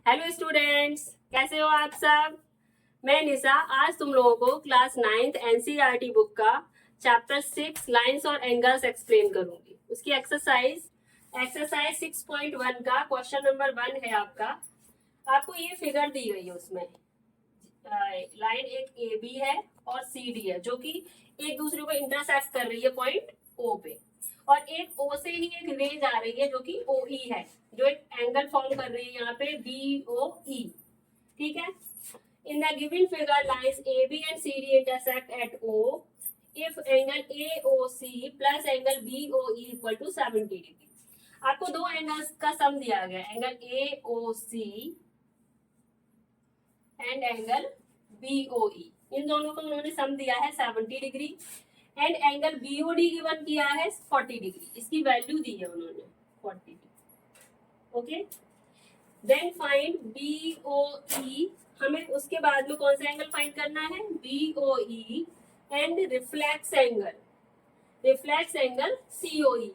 Hello students, कैसे हो आप सब। मैं निशा आज तुम लोगों को क्लास 9th एनसीईआरटी बुक का चैप्टर 6 लाइंस और एंगल्स एक्सप्लेन करूंगी। उसकी एक्सरसाइज 6.1 का क्वेश्चन नंबर 1 है आपका। आपको ये फिगर दी गई है, उसमें लाइन एक ए बी है और सी डी है जो कि एक दूसरे को इंटरसेक्ट कर रही है पॉइंट ओ पे, और एक ओ से ही एक रेंज आ रही है जो कि ओ ई है, जो एक एंगल फॉर्म कर रही है यहाँ पे बी ओ ई। ठीक है। In the given figure lines A B and C D intersect at O if angle A O C plus angle B O E equal to 70 degree. आपको दो angles का सम दिया गया, angle A O C and angle BOE, इन दोनों को उन्होंने sum दिया है 70 degree, and angle BOD given किया है 40 डिग्री। इसकी वैल्यू दी है उन्होंने 40 degree. Okay, then find BOE. हमें उसके बाद में कौन सा एंगल फाइंड करना है, BOE and reflex angle COE.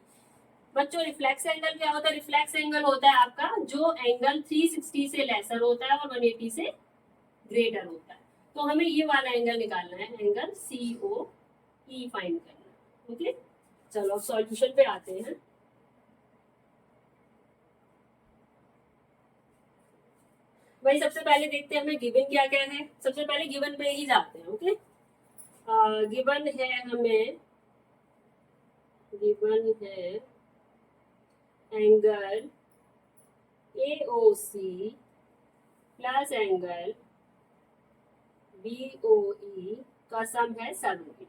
बच्चों, रिफ्लेक्स एंगल क्या होता है? रिफ्लेक्स एंगल होता है आपका जो एंगल 360 से लेसर होता है और 180 से ग्रेटर होता है। तो हमें ये वाला एंगल निकालना है, एंगल सी ओ ई फाइंड करना है। ओके, चलो अब सॉल्यूशन पे आते हैं। भाई सबसे पहले देखते हैं हमें गिवन क्या क्या है। सबसे पहले गिवन पे ही जाते हैं। ओके, गिवन है हमें, गिवन है angle A O C plus angle B O E का सम है 70।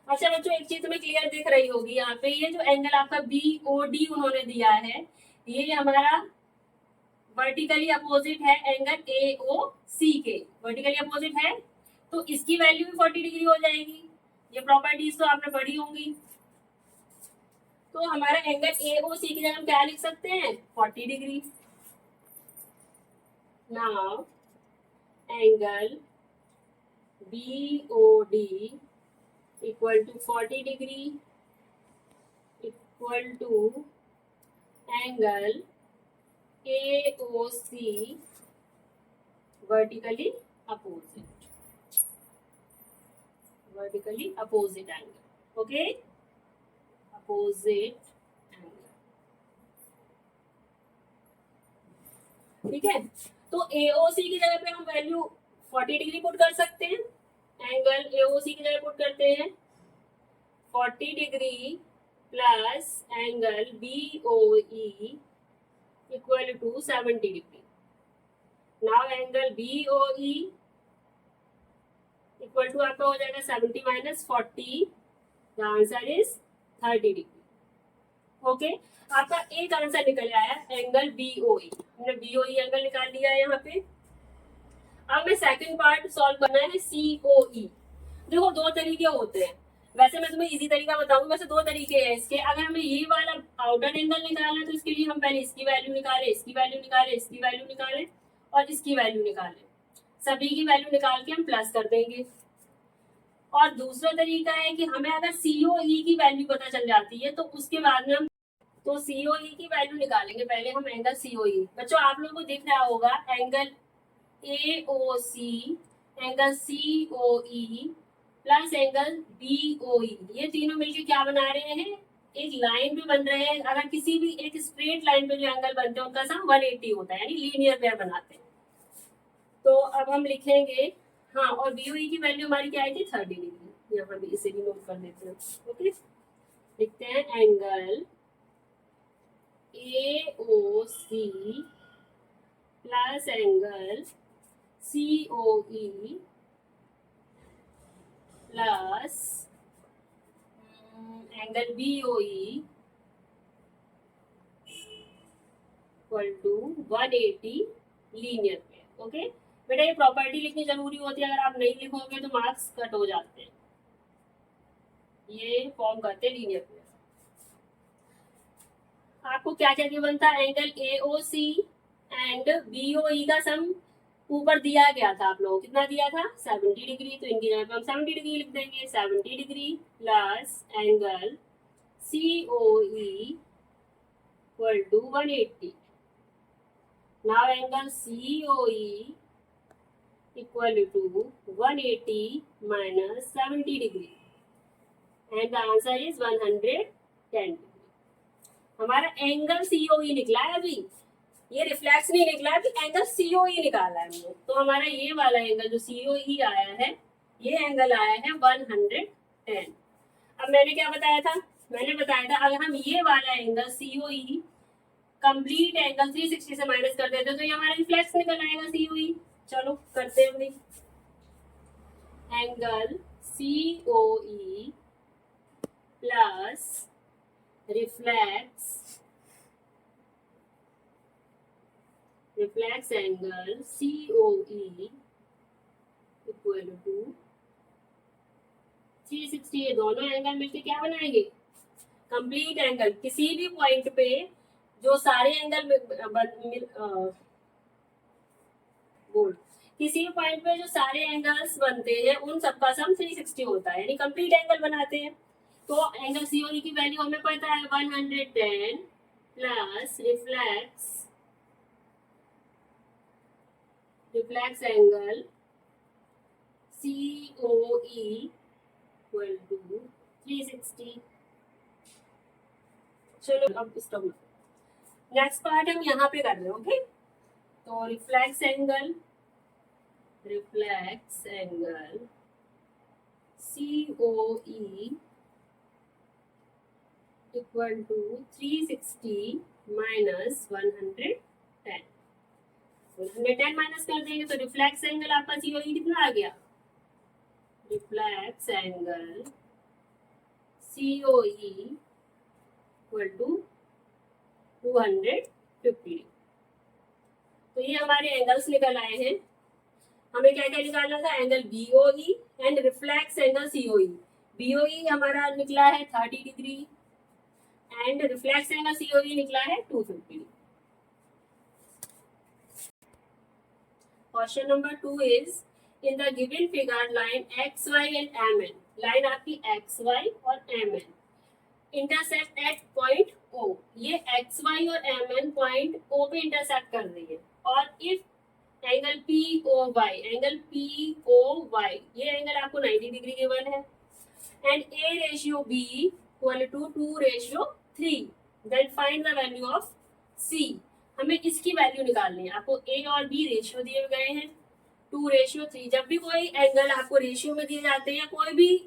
अच्छा बच्चों, एक चीज तुम्हें क्लियर दिख रही होगी यहाँ पे, ये जो एंगल आपका बी ओ डी उन्होंने दिया है, ये हमारा वर्टिकली अपोजिट है एंगल ए ओ सी के। वर्टिकली अपोजिट है तो इसकी वैल्यू भी 40 डिग्री हो जाएगी। ये प्रॉपर्टीज तो आपने पढ़ी होंगी। तो हमारा एंगल ए ओ सी की जगह हम क्या लिख सकते हैं, 40 degree. Now angle B O D equal to 40 degree equal to angle A O C vertically opposite angle. Okay, opposite angle. ठीक है, तो एओसी की जगह पे हम वैल्यू 40 डिग्री पुट कर सकते हैं। एंगल एओसी की जगह पुट करते हैं 40 degree plus angle BOE equal to 70 degree. Now angle BOE equal to आपका हो जाएगा 70 minus 40, the answer is 30 degree. Okay, आपका एक आंसर निकल आया एंगल बीओई। हमने बीओई एंगल निकाल लिया है यहाँ पे। अब मैं सेकंड पार्ट सॉल्व करना है सीओई। देखो दो तरीके होते हैं, वैसे मैं तुम्हें इजी तरीका बताऊंगी, वैसे दो तरीके हैं इसके। अगर हमें ये वाला आउटर एंगल निकालना है तो इसके लिए हम पहले इसकी वैल्यू निकालें, इसकी वैल्यू निकालें, इसकी वैल्यू निकालें और इसकी वैल्यू निकालें। सभी की वैल्यू निकाल के हम प्लस कर देंगे। और दूसरा तरीका है कि हमें अगर सीओई की वैल्यू पता चल जाती है तो उसके बाद में हम तो सीओई की वैल्यू निकालेंगे पहले हम एंगल सीओई। बच्चों आप लोगों को दिख रहा होगा angle A O C, angle C O E plus angle B O E, ये तीनों मिलके क्या बना रहे हैं, एक लाइन पे बन रहे हैं। अगर किसी भी एक स्ट्रेट लाइन पे जो एंगल बनते हैं उनका सम 180 होता है, यानी लीनियर पेयर बनाते हैं। तो अब हम लिखेंगे, हाँ, और बीओई की वैल्यू हमारी क्या आई थी, 30 डिग्री। यहाँ भी इसे भी नोट कर देते हैं। ओके, लिखते हैं angle A O C plus angle C O E plus angle B O E equal to 180 linear pair. Okay बेटा, ये प्रॉपर्टी लिखनी जरूरी होती है, अगर आप नहीं लिखोगे तो मार्क्स कट हो जाते हैं। ये फॉर्म करते हैं लीनियर पेयर। आपको क्या क्या गिवन था, angle A O C and B O E का सम ऊपर दिया गया था। आप लोगों को कितना दिया था, 70 डिग्री। तो इनकी जगह पे हम 70 डिग्री लिख देंगे, 70 degree plus angle C O E equal to 180। Now angle COE equal to 180 minus 70 degree and the answer is 110 degree. हमारा एंगल COE निकला है अभी, ये रिफ्लेक्स नहीं निकला है, अभी एंगल COE निकाला है हमने। तो हमारा ये वाला एंगल जो COE आया है, ये एंगल आया है 110। अब मैंने क्या बताया था, मैंने बताया था अगर हम ये वाला एंगल COE कंप्लीट एंगल 360 से माइनस कर देते तो ये हमारा रिफ्लेक्स निकल आएगा COE। चलो करते हैं अभी। Angle COE plus reflex angle COE equal to 360। ये दोनों एंगल मिलके क्या बनाएंगे, कंप्लीट एंगल। किसी भी पॉइंट पे जो सारे एंगल बोल किसी भी पॉइंट पे जो सारे एंगल्स बनते हैं उन सबका सम 360 होता है, यानी कंप्लीट एंगल बनाते हैं। तो एंगल COE की वैल्यू हमें पता है 110 plus reflex angle COE equal to 360। चलो अब स्टॉप। नेक्स्ट पार्ट हम यहाँ पे कर रहे हैं, ओके। तो reflex angle COE equal to 360 minus 110। 110 minus कर देंगे तो रिफ्लेक्स एंगल आपका COE कितना आ गया, reflex angle COE equal to 250। तो ये हमारे एंगल्स निकल आए हैं। हमें क्या क्या निकालना था, angle BOE and reflex angle COE। BOE हमारा निकला है 30 degree and reflex angle COE निकला है 250। Question number 2 is in the given figure line XY and MN, line आपकी XY और MN intersect at point O। ये XY और MN point O पे इंटरसेक्ट कर रही है और इफ एंगल POY ये एंगल आपको 90 डिग्री गिवन है and A/B equal to 2/3, then find the value of C। हमें इसकी वैल्यू निकालनी है। आपको A और B रेशियो दिए गए हैं 2/3। जब भी कोई एंगल आपको रेशियो में दिए जाते हैं, कोई भी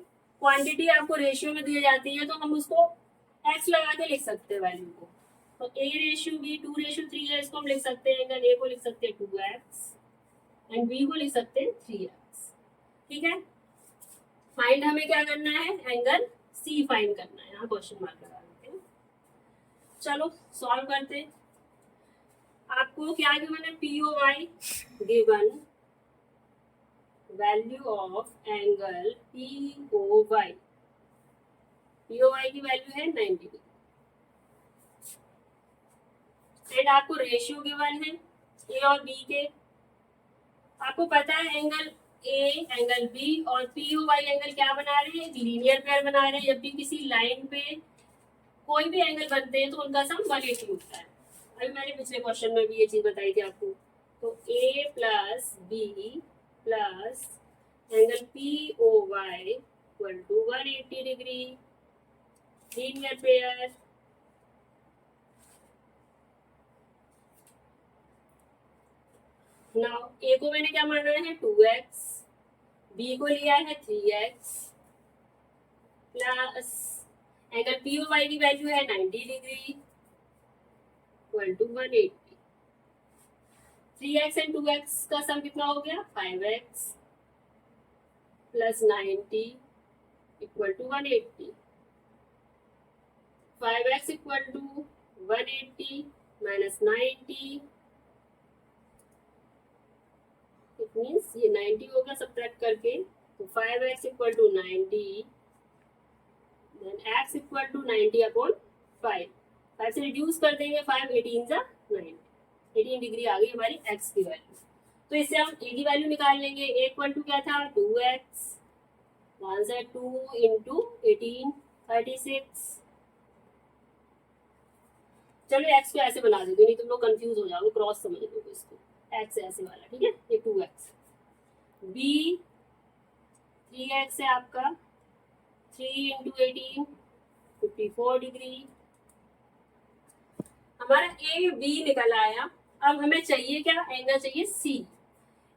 क्वांटिटी आपको रेशियो में दी जाती है, तो हम उसको x लगा के लिख सकते हैं वैल्यू को। तो A/B 2/3 है, इसको हम लिख सकते हैं, एंगल A को लिख सकते हैं 2x एंड B को लिख सकते हैं 3x। ठीक है, फाइंड हमें क्या करना है, एंगल C फाइंड करना है। यहाँ क्वेश्चन मार्क लगा देते हैं। चलो सॉल्व करते हैं। आपको क्या गिवन है, POY given value of angle POY की वैल्यू है 90 डिग्री एंड आपको रेशियो गिवन है A और B के। आपको पता है एंगल A एंगल B और POY एंगल क्या बना रहे हैं, लीनियर पेयर बना रहे हैं। जब भी किसी लाइन पे कोई भी एंगल बनते हैं तो उनका सम 180 होता है। अभी मैंने पिछले क्वेश्चन में भी ये चीज बताई थी आपको। तो A plus B plus angle POY equal to 180 degree, linear pair. Now A को मैंने क्या माना है 2x, B को लिया है 3x प्लस एंगल POY की वैल्यू है 90 degree equal to 180। 3x and 2x का सम कितना हो गया, 5x plus 90 equal to 180। 5x equal to 180 minus 90, it means ये 90 होगा सब्ट्रैक्ट करके। तो 5x equal to 90 then x equal to 90 upon 5। 5 से रिड्यूस कर देंगे, 5 18 जा 90, 18 डिग्री आ गई हमारी x की वैल्यू। तो इससे हम a की वैल्यू निकाल लेंगे। a इक्वल टू क्या था 2x, 1 से 2 इंटू 18 36। चलो एक्स को ऐसे बना देते, नहीं तुम लोग कंफ्यूज हो जाओगे, क्रॉस समझ लो इसको, एक्स ऐसे वाला, ठीक है, ये 2x, बी 3x है आपका, 3 इंटू 18 54 डिग्री। हमारा ए बी निकल आया। अब हमें चाहिए क्या, एंगल चाहिए सी।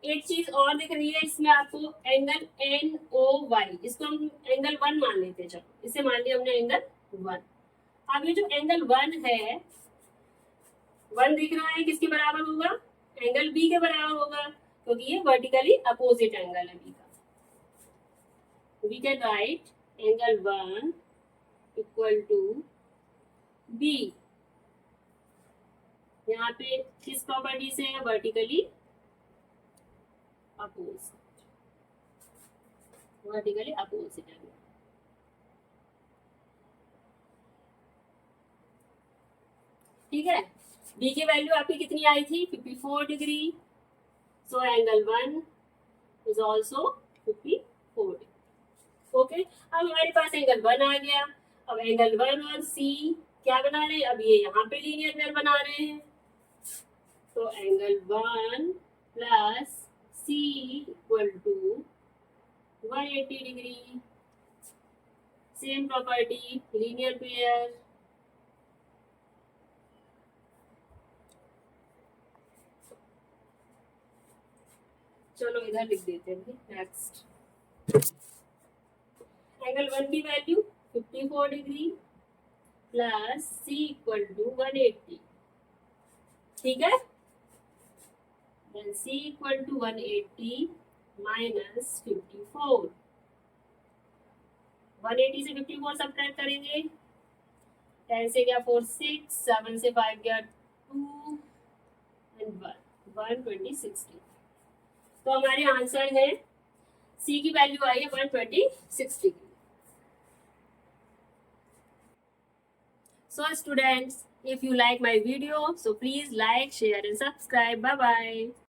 एक चीज और दिख रही है इसमें आपको, एंगल एन ओ वाई, इसको हम एंगल 1 मान लेते हैं। चलो इसे मान लिया हमने एंगल 1। अब ये जो एंगल 1 है, 1 दिख रहा है, किसके बराबर होगा, एंगल बी के बराबर होगा, क्योंकि ये वर्टिकली अपोजिट एंगल है बी का। We can write angle 1 equal to B. यहाँ पे किस प्रॉपर्टी से है, vertically opposite, vertically opposite angle. ठीक है, बी की वैल्यू आपकी कितनी आई थी, 54 degree. So angle 1 is also 54 degree. Okay, अब हमारे पास एंगल 1 आ गया। अब एंगल 1 और सी क्या बना रहे हैं, अब ये यहाँ पे लीनियर पेयर बना रहे हैं, तो angle 1 plus C equal to 180 degree. Same property, linear pair. चलो इधर लिख देते हैं, नेक्स्ट एंगल 1 की value 54 degree plus C equal to 180, ठीक है, then C equal to 180 minus 54। 180 से 54 सब्ट्रैक्ट करेंगे, 10 से गया 4 6, 7 से 5 गया 2 एंड 1 126 डिग्री। तो हमारे आंसर है सी की वैल्यू आई है 126 degree. So students, if you like my video, so please like, share and subscribe. Bye bye.